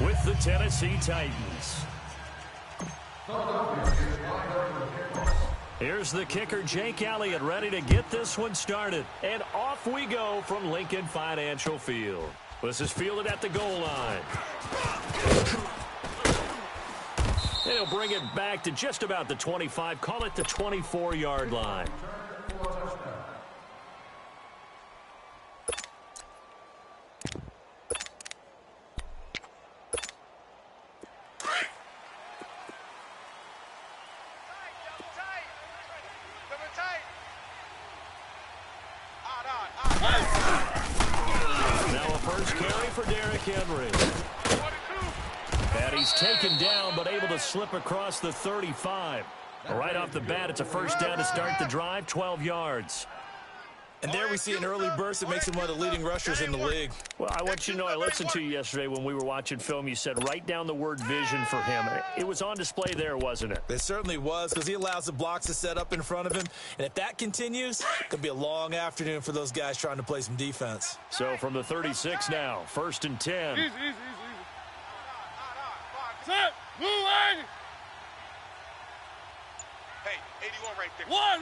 with the Tennessee Titans. Here's the kicker, Jake Elliott, ready to get this one started. And off we go from Lincoln Financial Field. This is fielded at the goal line. And he'll bring it back to just about the 25, call it the 24-yard line. Taken down, but able to slip across the 35. Right off the bat, it's a first down to start the drive, 12 yards. And there we see an early burst that makes him one of the leading rushers in the league. Well, I want you to know, I listened to you yesterday when we were watching film. You said write down the word vision for him. It was on display there, wasn't it? It certainly was, because he allows the blocks to set up in front of him. And if that continues, it could be a long afternoon for those guys trying to play some defense. So from the 36 now, 1st and 10. Easy. Set, moving! Hey, 81 right there. One!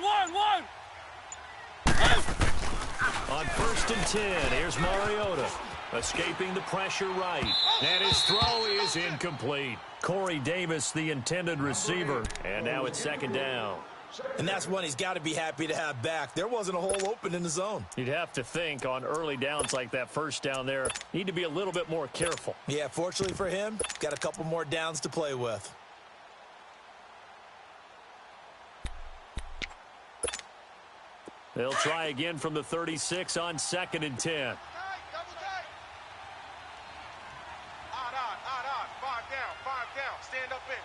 On 1st and 10, here's Mariota. Escaping the pressure right. And his throw is incomplete. Corey Davis, the intended receiver. And now it's 2nd down. And that's one he's got to be happy to have back. There wasn't a hole open in the zone. You'd have to think on early downs like that, first down there, need to be a little bit more careful. Yeah, fortunately for him, got a couple more downs to play with. They'll try again from the 36 on 2nd and 10. Double tight. Odd. 5 down. Stand up in.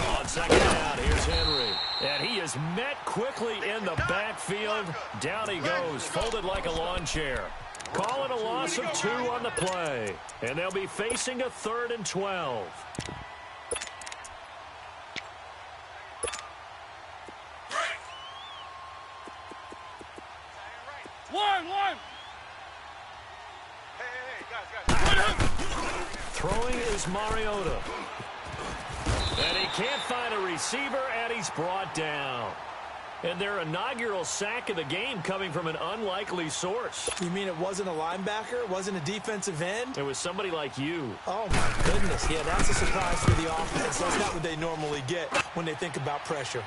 On 2nd down, here's Henry. And he is met quickly in the backfield. Down he goes, folded like a lawn chair. Call it a loss of 2 on the play. And they'll be facing a 3rd and 12. One! Hey, guys. Throwing is Mariota. And he can't find a receiver, and he's brought down. And their inaugural sack of the game coming from an unlikely source. You mean it wasn't a linebacker? It wasn't a defensive end? It was somebody like you. Oh, my goodness. Yeah, that's a surprise for the offense. That's not what they normally get when they think about pressure.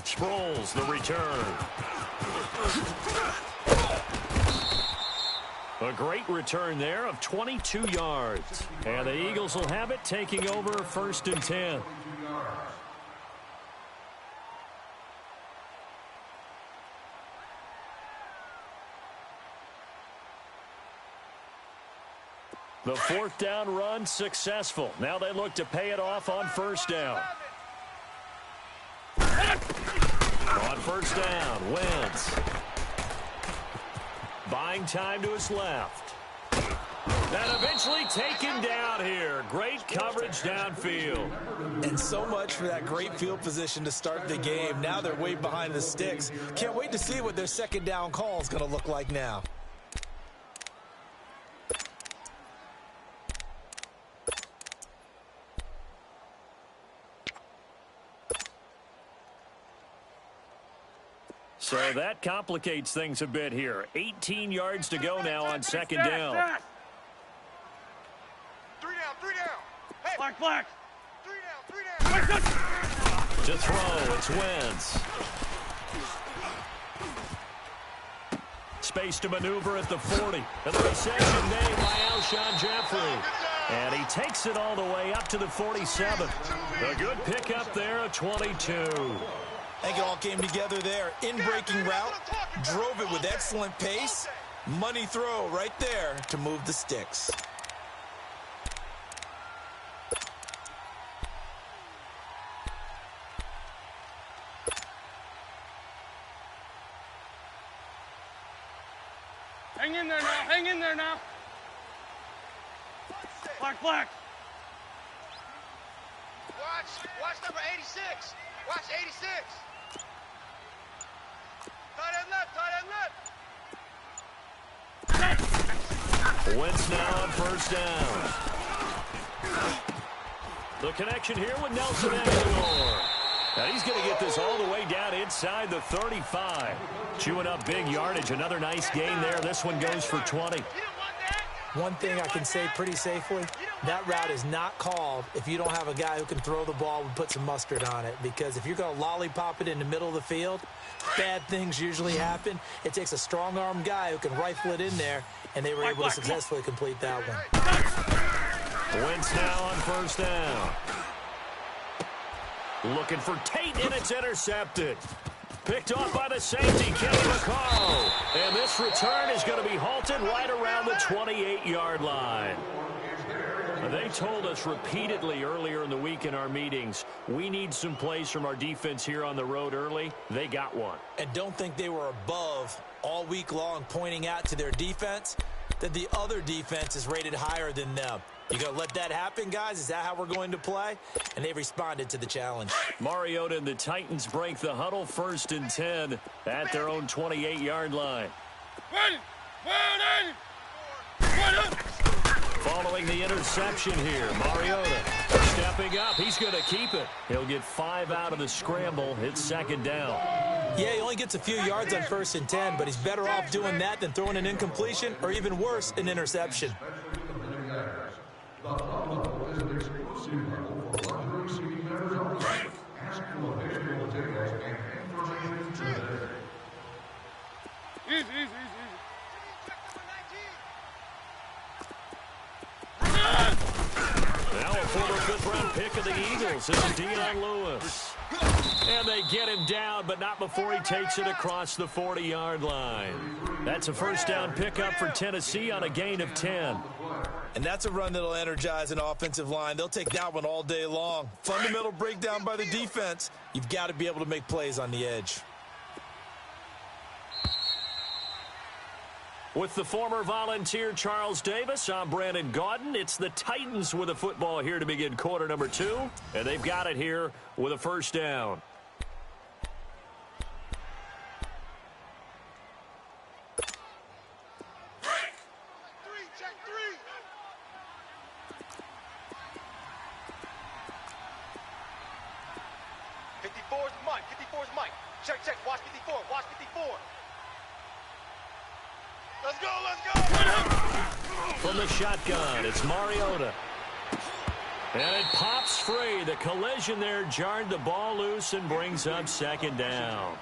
Sproles, the return. A great return there of 22 yards. And the Eagles will have it, taking over 1st and 10. The 4th down run successful. Now they look to pay it off on 1st down. On 1st down, Wentz. Buying time to his left. And eventually taken down here. Great coverage downfield. And so much for that great field position to start the game. Now they're way behind the sticks. Can't wait to see what their 2nd down call is going to look like now. So that complicates things a bit here. 18 yards to go now on 2nd down. 3 down. Hey. Black. 3 down. To throw, it's Wentz. Space to maneuver at the 40. And the reception made by Alshon Jeffrey. And he takes it all the way up to the 47. A good pickup there at 22. I think it all came together there. In-breaking route, drove it with excellent pace. Money throw right there to move the sticks. Hang in there now. Black. Watch number 86. Watch 86. Tight end left. Wentz now on first down. The connection here with menacing044. And he's going to get this all the way down inside the 35. Chewing up big yardage. Another nice gain there. This one goes for 20. One thing I can say pretty safely, that route is not called if you don't have a guy who can throw the ball and put some mustard on it. Because if you're going to lollipop it in the middle of the field, bad things usually happen. It takes a strong-armed guy who can rifle it in there, and they were able to successfully complete that one. Wentz now on first down. Looking for Tate, and it's intercepted. Picked off by the safety, Kenny Vaccaro. And this return is going to be halted right around the 28-yard line. They told us repeatedly earlier in the week in our meetings, we need some plays from our defense here on the road early. They got one. And don't think they were above all week long pointing out to their defense that the other defense is rated higher than them. You going to let that happen, guys? Is that how we're going to play? And they responded to the challenge. Mariota and the Titans break the huddle, 1st and 10 at their own 28-yard line. Following the interception here, Mariota stepping up. He's going to keep it. He'll get 5 out of the scramble. It's 2nd down. Yeah, he only gets a few yards on 1st and 10, but he's better off doing that than throwing an incompletion or even worse, an interception. Now a former 5th-round pick of the Eagles is Dion Lewis. And they get him down, but not before he takes it across the 40-yard line. That's a 1st down pickup for Tennessee on a gain of 10. And that's a run that'll energize an offensive line. They'll take that one all day long. Fundamental breakdown by the defense. You've got to be able to make plays on the edge. With the former Volunteer Charles Davis, I'm Brandon Gaudin. It's the Titans with the football here to begin quarter number 2. And they've got it here with a 1st down. Check three. '54's Mike. 54's Mike. Check. Watch 54. Watch 54. Let's go. From the shotgun, it's Mariota. And it pops free. The collision there jarred the ball loose and brings up 2nd down.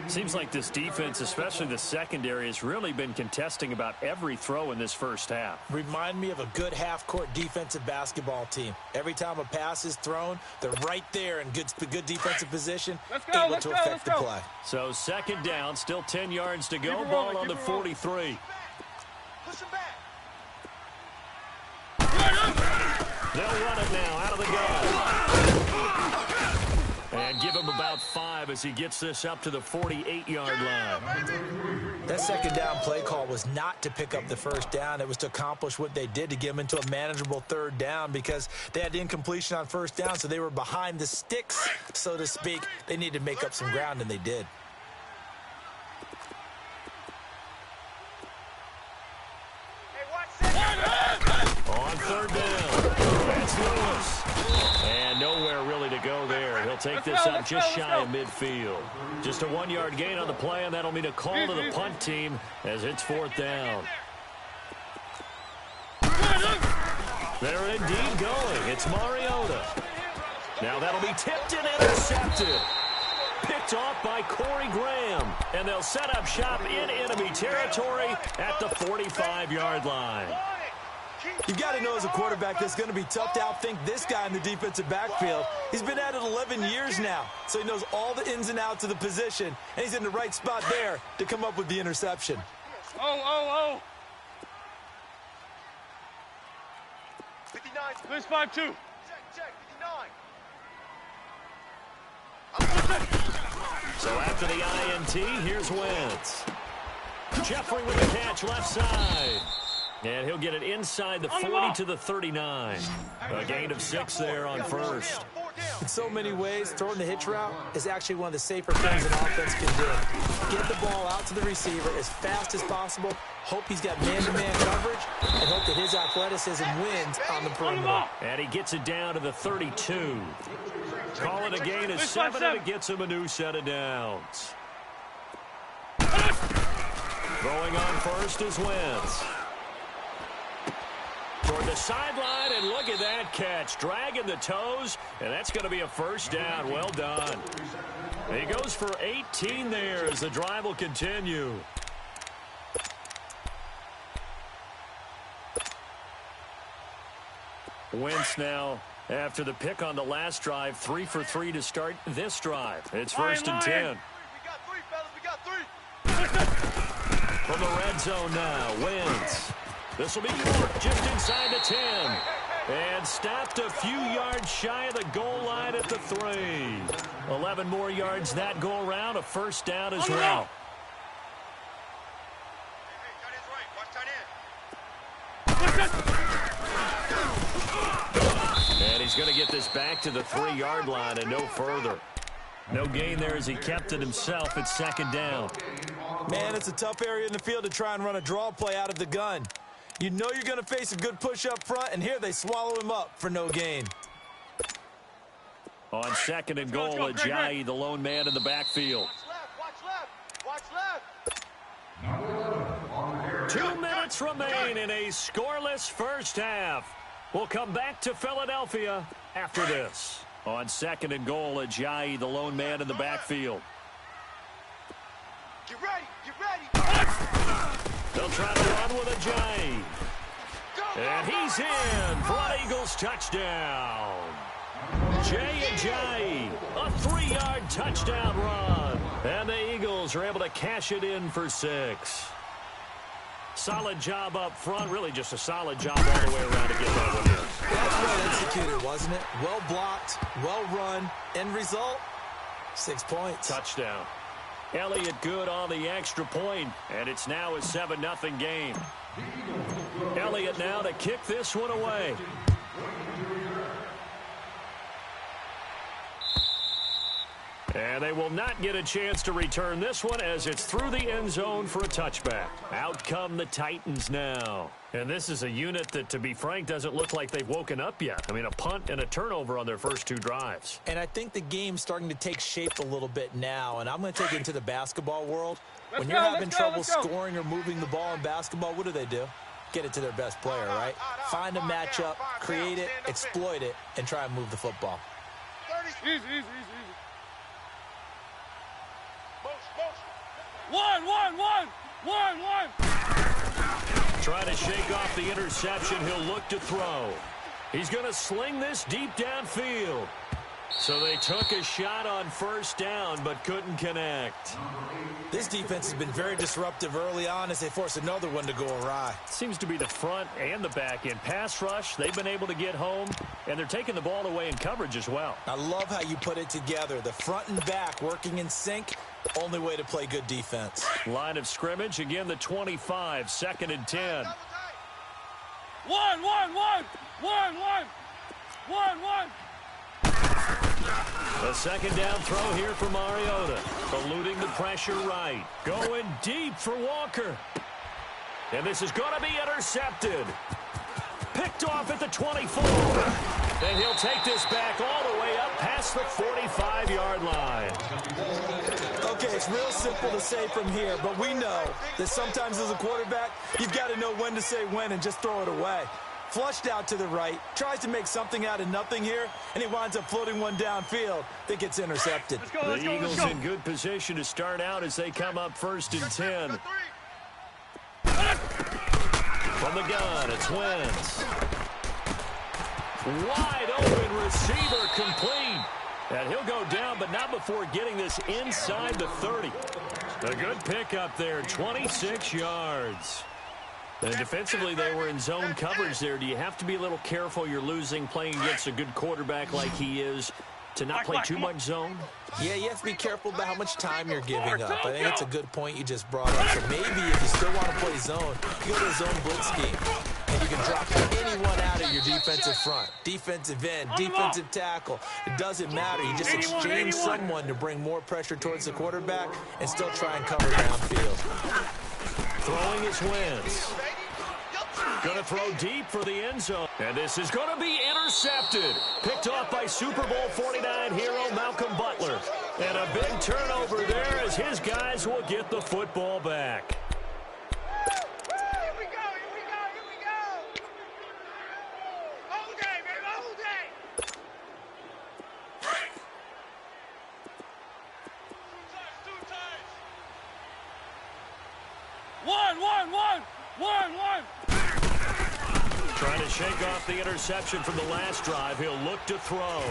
Seems like this defense, especially the secondary, has really been contesting about every throw in this first half. Remind me of a good half-court defensive basketball team. Every time a pass is thrown, they're right there in good defensive position, able to affect the play. So 2nd down, still 10 yards to go. Ball on the 43. Push him back. They'll run it now out of the gun. And give him about 5 as he gets this up to the 48-yard line. That 2nd down play call was not to pick up the 1st down. It was to accomplish what they did, to get them into a manageable 3rd down, because they had the incompletion on 1st down, so they were behind the sticks, so to speak. They needed to make up some ground, and they did. On 3rd down, that's Lewis. And nowhere really to go there. He'll take this up just shy of midfield. Just a 1-yard gain on the play, and that'll mean a call to the punt team as it's 4th down. They're indeed going. It's Mariota. Now that'll be tipped and intercepted. Picked off by Corey Graham. And they'll set up shop in enemy territory at the 45-yard line. You've got to know as a quarterback that's going to be tough to outthink this guy in the defensive backfield. He's been at it 11 years now, so he knows all the ins and outs of the position, and he's in the right spot there to come up with the interception. Oh. 59. There's 5-2. Check. 59. So after the INT, here's Wentz. Jeffrey with the catch left side. And he'll get it inside the 40 to the 39. A gain of 6 there on 1st. In so many ways, throwing the hitch route is actually one of the safer things an offense can do. Get the ball out to the receiver as fast as possible, hope he's got man-to-man coverage, and hope that his athleticism wins on the perimeter. And he gets it down to the 32. Call it a gain of 7, and it gets him a new set of downs. Throwing on first is Wentz. Toward the sideline, and look at that catch. Dragging the toes, and that's going to be a first down. Well done. He goes for 18 there as the drive will continue. Wentz now, after the pick on the last drive, 3 for 3 to start this drive. It's first and 10. We got 3, fellas. We got 3. From the red zone now, Wentz. This will be York just inside the 10. And stopped a few yards shy of the goal line at the 3. 11 more yards that go around, a first down as well. And he's going to get this back to the 3-yard line and no further. No gain there as he kept it himself at second down. Man, it's a tough area in the field to try and run a draw play out of the gun. You know you're going to face a good push up front, and here they swallow him up for no gain. On second and goal, Ajayi, the lone man in the backfield. Watch left. 2 minutes remain in a scoreless first half. We'll come back to Philadelphia after this. On second and goal, Ajayi, the lone man in the backfield. Get ready. They'll try to run with Ajayi. And he's in for an Eagles touchdown. Jay Ajayi, a 3-yard touchdown run. And the Eagles are able to cash it in for 6. Solid job up front, really just a solid job all the way around to get that one in. That's well executed, wasn't it? Well blocked, well run. End result, 6 points. Touchdown. Elliott good on the extra point, and it's now a 7-0 game. Elliott now to kick this one away. And they will not get a chance to return this one as it's through the end zone for a touchback. Out come the Titans now. And this is a unit that, to be frank, doesn't look like they've woken up yet. I mean, a punt and a turnover on their first 2 drives. And I think the game's starting to take shape a little bit now, and I'm going to take it into the basketball world. When you're having trouble scoring or moving the ball in basketball, what do? Get it to their best player, right? Find a matchup, create it, exploit it, and try and move the football. Easy. One. Trying to shake off the interception. He'll look to throw. He's going to sling this deep downfield. So they took a shot on first down but couldn't connect. This defense has been very disruptive early on as they force another one to go awry. Seems to be the front and the back end. Pass rush, they've been able to get home, and they're taking the ball away in coverage as well. I love how you put it together. The front and back working in sync. Only way to play good defense. Line of scrimmage, again the 25, second and 10. One. A second down throw here for Mariota. Eluding the pressure right. Going deep for Walker. And this is going to be intercepted. Picked off at the 24. And he'll take this back all the way up past the 45-yard line. Okay, it's real simple to say from here, but we know that sometimes as a quarterback, you've got to know when to say when and just throw it away. Flushed out to the right, tries to make something out of nothing here, and he winds up floating one downfield that gets intercepted. The Eagles in good position to start out as they come up first and 10. From the gun, it's Wentz. Wide open receiver complete. And he'll go down, but not before getting this inside the 30. A good pickup there, 26 yards. And defensively, they were in zone coverage there. Do you have to be a little careful? You're losing, playing against a good quarterback like he is, to not play too much zone? Yeah, you have to be careful about how much time you're giving up. I think it's a good point you just brought up. So maybe if you still want to play zone, you go to a zone blitz scheme. And You can drop anyone out of your defensive front. Defensive end, defensive tackle. It doesn't matter. You just exchange someone to bring more pressure towards the quarterback and still try and cover downfield. Throwing his Wentz. Going to throw deep for the end zone. And this is going to be intercepted. Picked off by Super Bowl 49 hero Malcolm Butler. And a big turnover there as his guys will get the football back. Here we go, here we go, here we go. All day, baby, all day. Two times. One. Trying to shake off the interception from the last drive. He'll look to throw.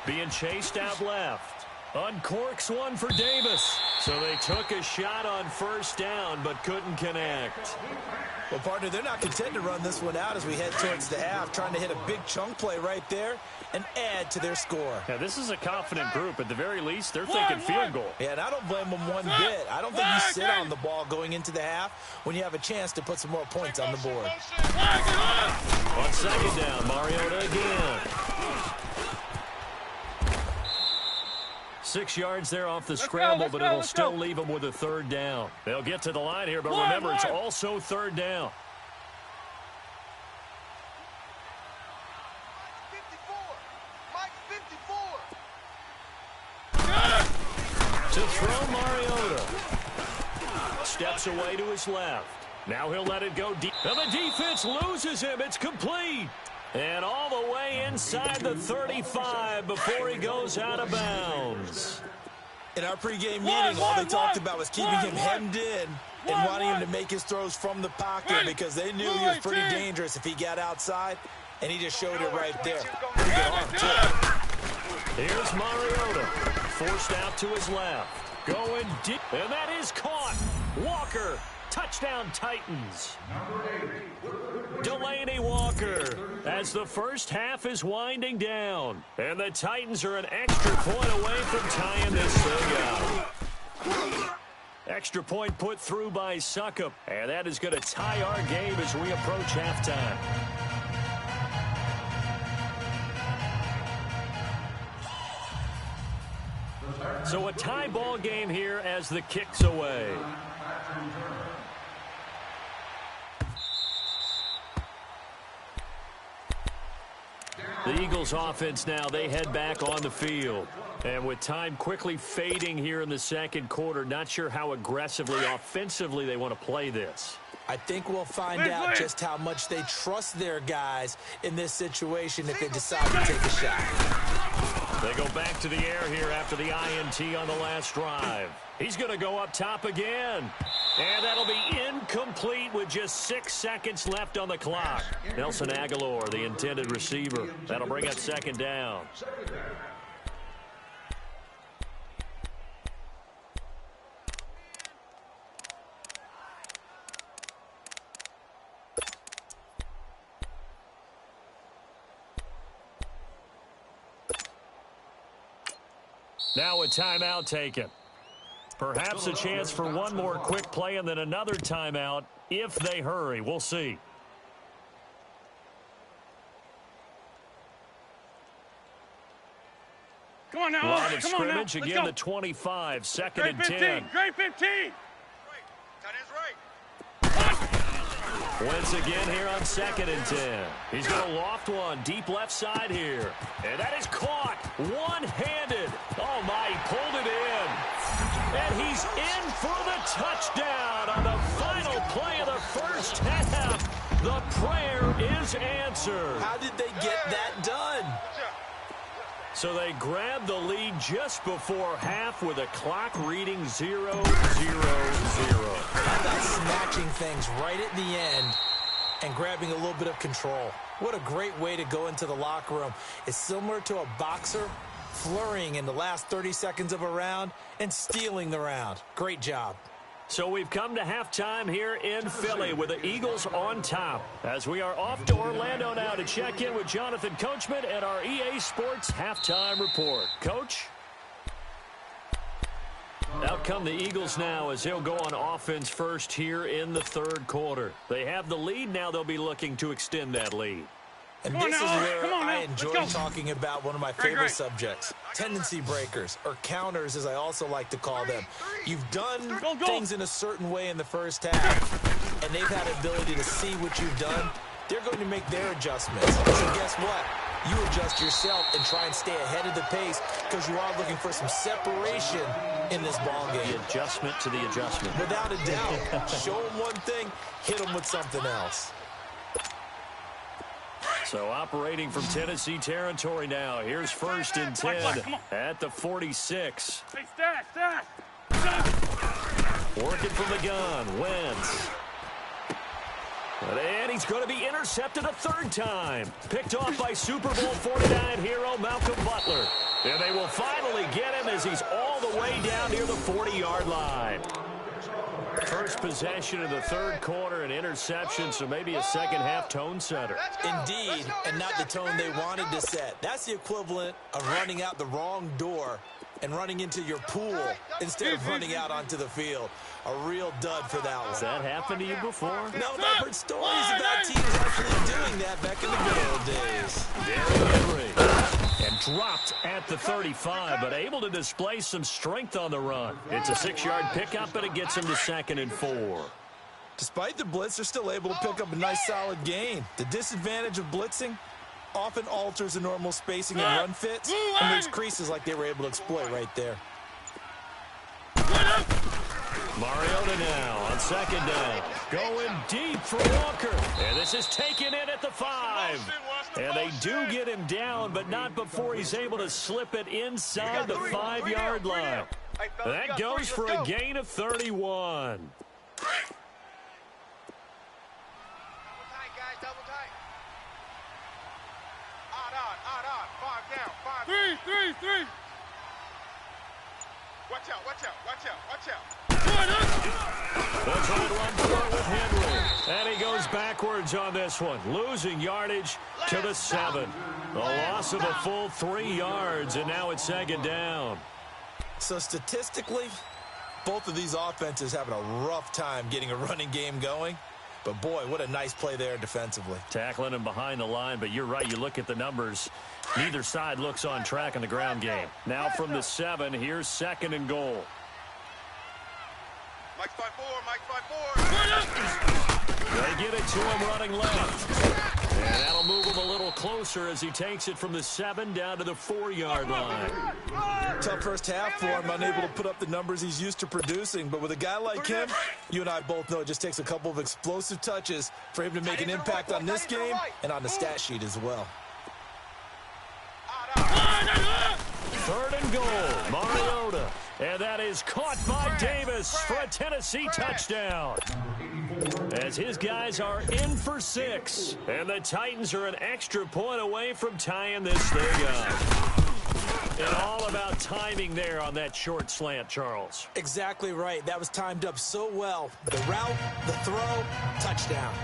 Being chased out left. Uncorks one for Davis. So they took a shot on first down but couldn't connect. Well, partner, they're not content to run this one out as we head towards the half, trying to hit a big chunk play right there and add to their score. Yeah, this is a confident group. At the very least, they're thinking field goal. Yeah, and I don't blame them one bit. I don't think you sit on the ball going into the half when you have a chance to put some more points on the board. On second down, Mariota again. 6 yards there off the scramble, but it'll still leave them with a third down. They'll get to the line here, but remember, it's also third down. 54. Mike 54. To throw Mariota. Steps away to his left. Now he'll let it go deep. And the defense loses him. It's complete. And all the way inside the 35 before he goes out of bounds. In our pregame meeting, all they talked about was keeping him hemmed in and wanting him to make his throws from the pocket because they knew he was pretty dangerous if he got outside, and he just showed it right there. Pretty good arm, too. Here's Mariota. Forced out to his left. Going deep. And that is caught. Walker. Touchdown, Titans. Delaney Walker as the first half is winding down. And the Titans are an extra point away from tying this thing up. Extra point put through by Suckup. And that is going to tie our game as we approach halftime. So a tie ball game here as the kick's away. The Eagles offense now, they head back on the field. And with time quickly fading here in the second quarter, not sure how aggressively, offensively they want to play this. I think we'll find out just how much they trust their guys in this situation if they decide to take a shot. They go back to the air here after the INT on the last drive. He's going to go up top again. And that'll be incomplete with just 6 seconds left on the clock. Nelson Aguilar, the intended receiver. That'll bring up second down. Now a timeout taken. Perhaps a chance for one more quick play and then another timeout if they hurry. We'll see. Come on now. Line of scrimmage, again the 25, second and 10. Great 15. Tight end's right. Wentz again here on second and 10. He's going to loft one deep left side here. And that is caught one-handed. Oh, my, he pulled it in. And he's in for the touchdown on the final play of the first half. The prayer is answered. How did they get that done? So they grabbed the lead just before half with a clock reading 0-0-0. How about snatching things right at the end and grabbing a little bit of control? What a great way to go into the locker room. It's similar to a boxer flurrying in the last 30 seconds of a round and stealing the round. Great job. So we've come to halftime here in Philly with the Eagles on top as we are off to Orlando now to check in with Jonathan Coachman and our EA Sports halftime report. Coach? Out come the Eagles now as they'll go on offense first here in the third quarter. They have the lead. Now they'll be looking to extend that lead. And this is where I enjoy talking about one of my favorite subjects, tendency breakers, or counters as I also like to call them. You've done things in a certain way in the first half, and they've had the ability to see what you've done. They're going to make their adjustments. So guess what? You adjust yourself and try and stay ahead of the pace because you are looking for some separation in this ball game. The adjustment to the adjustment. Without a doubt. Show them one thing, hit them with something else. So operating from Tennessee territory now. Here's first and 10 at the 46. Hey, stash. Working from the gun, Wentz. And he's going to be intercepted a third time. Picked off by Super Bowl 49 hero Malcolm Butler. And they will finally get him as he's all the way down near the 40-yard line. First possession of the third quarter, an interception, so maybe a second-half tone setter. Indeed, and not the tone they wanted to set. That's the equivalent of running out the wrong door and running into your pool instead of running out onto the field. A real dud for that one. Has that happened to you before? No, but I've heard stories about teams actually doing that back in the good old days. Derrick Henry. And dropped at the 35, but able to display some strength on the run. It's a 6-yard pickup, and it gets him to 2nd and 4. Despite the blitz, they're still able to pick up a nice solid gain. The disadvantage of blitzing often alters the normal spacing and run fits and makes creases like they were able to exploit right there. Mariota now on 2nd down. Going deep for Walker. And this is taken in at the 5. And they do get him down, but not before he's able to slip it inside the 5-yard line. That goes for a gain of 31. Three. Watch out. They'll try to run for it with Henry. And he goes backwards on this one, losing yardage to the 7. A loss of a full 3 yards, and now it's 2nd down. So statistically, both of these offenses having a rough time getting a running game going. But, boy, what a nice play there defensively. Tackling him behind the line, but you're right. You look at the numbers. Neither side looks on track in the ground game. Now from the 7, here's 2nd and goal. Mike 5-4. They get it to him running left. And that'll move him a little closer as he takes it from the 7 down to the 4-yard line. Tough first half for him, unable to put up the numbers he's used to producing. But with a guy like him, you and I both know it just takes a couple of explosive touches for him to make an impact on this game and on the stat sheet as well. 3rd and goal, Mariota. And that is caught by Davis for a Tennessee touchdown. As his guys are in for 6. And the Titans are an extra point away from tying this thing up. And all about timing there on that short slant, Charles. Exactly right. That was timed up so well. The route, the throw, touchdown.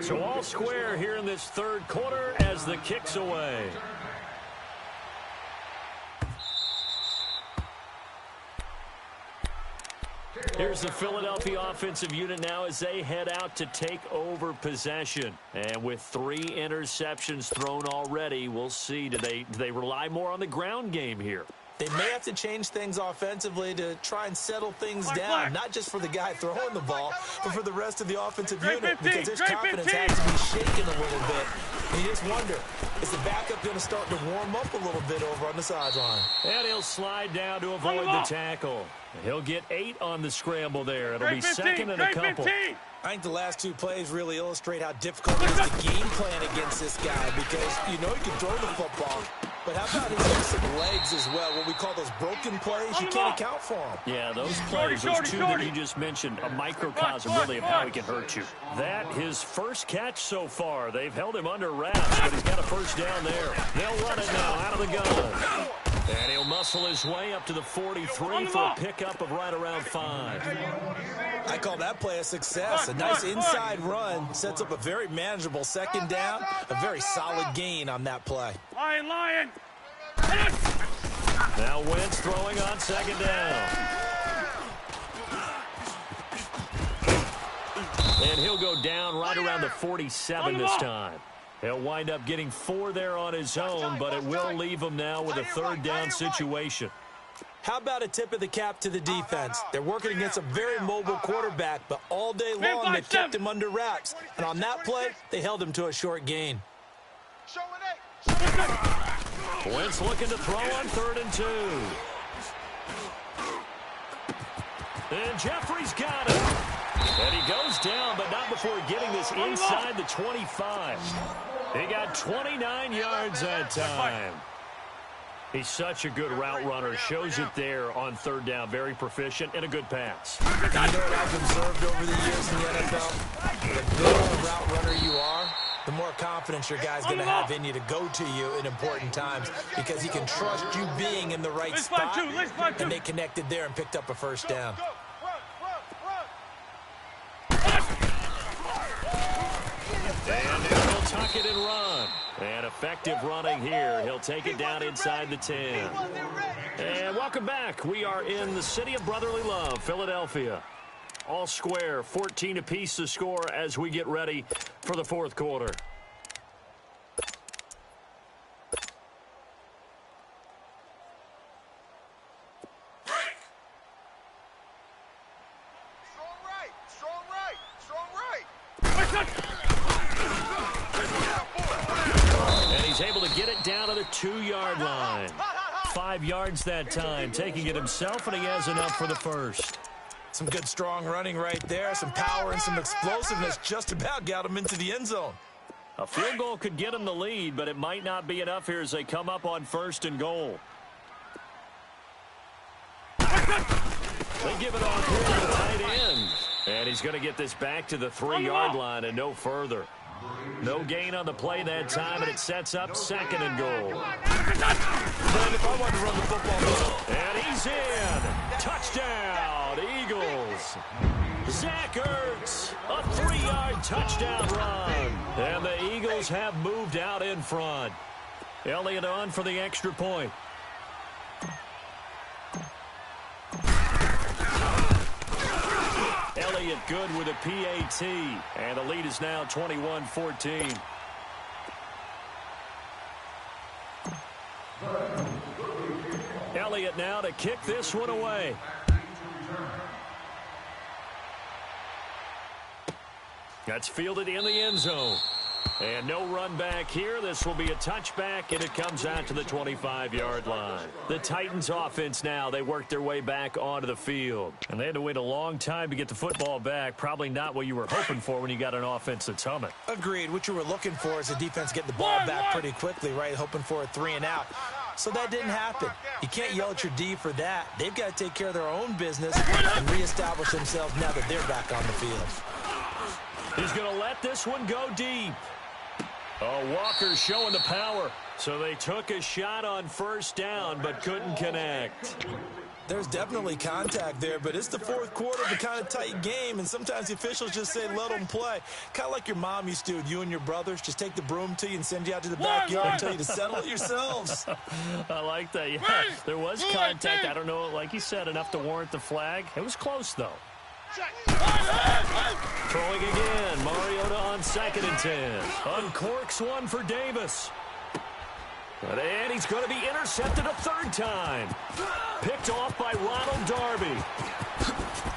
So all square here in this third quarter as the kick's away. Here's the Philadelphia offensive unit now as they head out to take over possession. And with 3 interceptions thrown already, we'll see. Do they rely more on the ground game here? They may have to change things offensively to try and settle things down, not just for the guy throwing the ball, but for the rest of the offensive unit, because his confidence has to be shaken a little bit. And you just wonder, is the backup going to start to warm up a little bit over on the sideline? And he'll slide down to avoid the tackle. He'll get 8 on the scramble there. It'll be 2nd and a couple. I think the last 2 plays really illustrate how difficult it is to game plan against this guy, because you know he can throw the football. But how about his use of legs as well? What we call those broken plays, you can't account for them. Yeah, those plays, those 2 that you just mentioned, a microcosm really of how he can hurt you. That, his first catch so far. They've held him under wraps, but he's got a first down there. They'll run it now out of the gun. And he'll muscle his way up to the 43 for a pickup of right around 5. I call that play a success. A nice inside run sets up a very manageable 2nd down, a very solid gain on that play. Lion! Now Wentz throwing on second down. And he'll go down right around the 47 this time. He'll wind up getting 4 there on his own, but it will leave him now with a third down situation. How about a tip of the cap to the defense? They're working against a very mobile quarterback, but all day long they kept him under wraps. And on that play, they held him to a short gain. Wentz looking to throw on 3rd and 2. And Jeffrey's got him. And he goes down, but not before getting this inside the 25. He got 29 yards that time. He's such a good route runner. Shows it there on 3rd down. Very proficient and a good pass. You know what I've observed over the years in the NFL? The better a route runner you are, the more confidence your guy's going to have in you to go to you in important times because he can trust you being in the right spot. And they connected there and picked up a first down. And he'll tuck it and run. And effective running here. He'll take it down inside the 10. And welcome back. We are in the city of brotherly love, Philadelphia. All square, 14 apiece to score as we get ready for the 4th quarter. He's able to get it down to the 2-yard line. 5 yards that time, taking it himself, and he has enough for the first. Some good strong running right there, some power and some explosiveness just about got him into the end zone. A field goal could get him the lead, but it might not be enough here as they come up on 1st and goal. They give it off here to the tight end. And he's going to get this back to the 3-yard line and no further. No gain on the play that time, and it sets up 2nd and goal. If I wanted to run the football, and he's in. Touchdown, Eagles. Zach Ertz, a 3-yard touchdown run. And the Eagles have moved out in front. Elliott on for the extra point. Elliott good with a PAT, and the lead is now 21-14. Elliott now to kick this one away. That's fielded in the end zone. And no run back here. This will be a touchback, and it comes out to the 25-yard line. The Titans offense now, they work their way back onto the field. And they had to wait a long time to get the football back. Probably not what you were hoping for when you got an offense that's humming. Agreed. What you were looking for is the defense getting the ball back pretty quickly, right? Hoping for a 3-and-out. So that didn't happen. You can't yell at your D for that. They've got to take care of their own business and reestablish themselves now that they're back on the field. He's going to let this one go deep. Oh, Walker's showing the power. So they took a shot on 1st down, but couldn't connect. There's definitely contact there, but it's the 4th quarter of a kind of tight game, and sometimes the officials just say, let them play. Kind of like your mom used to, you and your brothers, just take the broom to you and send you out to the backyard and tell you to settle it yourselves. I like that, yeah. There was contact. I don't know, like you said, enough to warrant the flag. It was close, though. Throwing again, Mariota on 2nd and 10. Uncorks one for Davis. And he's going to be intercepted a 3rd time. Picked off by Ronald Darby.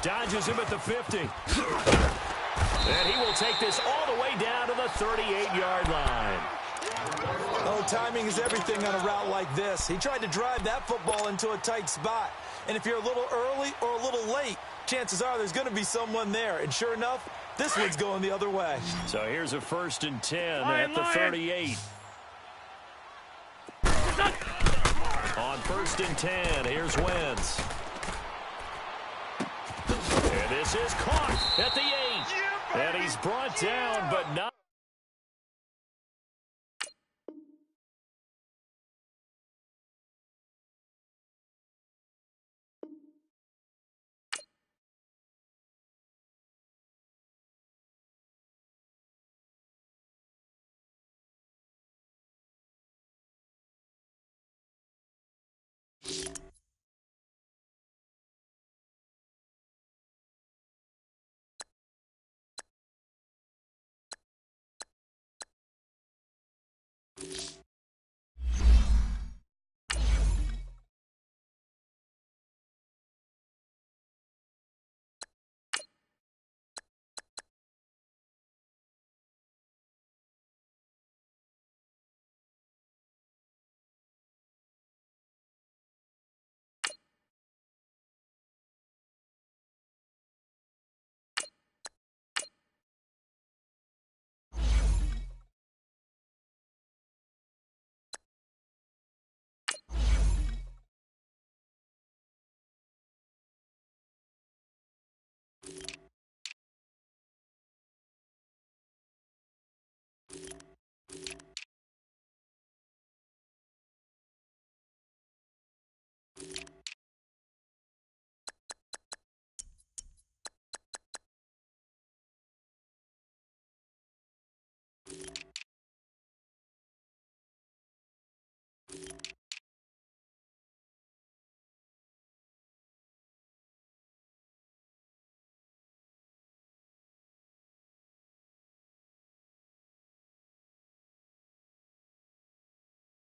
Dodges him at the 50. And he will take this all the way down to the 38-yard line. Oh, timing is everything on a route like this. He tried to drive that football into a tight spot. And if you're a little early or a little late, chances are there's going to be someone there. And sure enough, this one's going the other way. So here's a 1st and 10 at the 38. On 1st and 10, here's Wentz. And this is caught at the 8. And he's brought down, but not.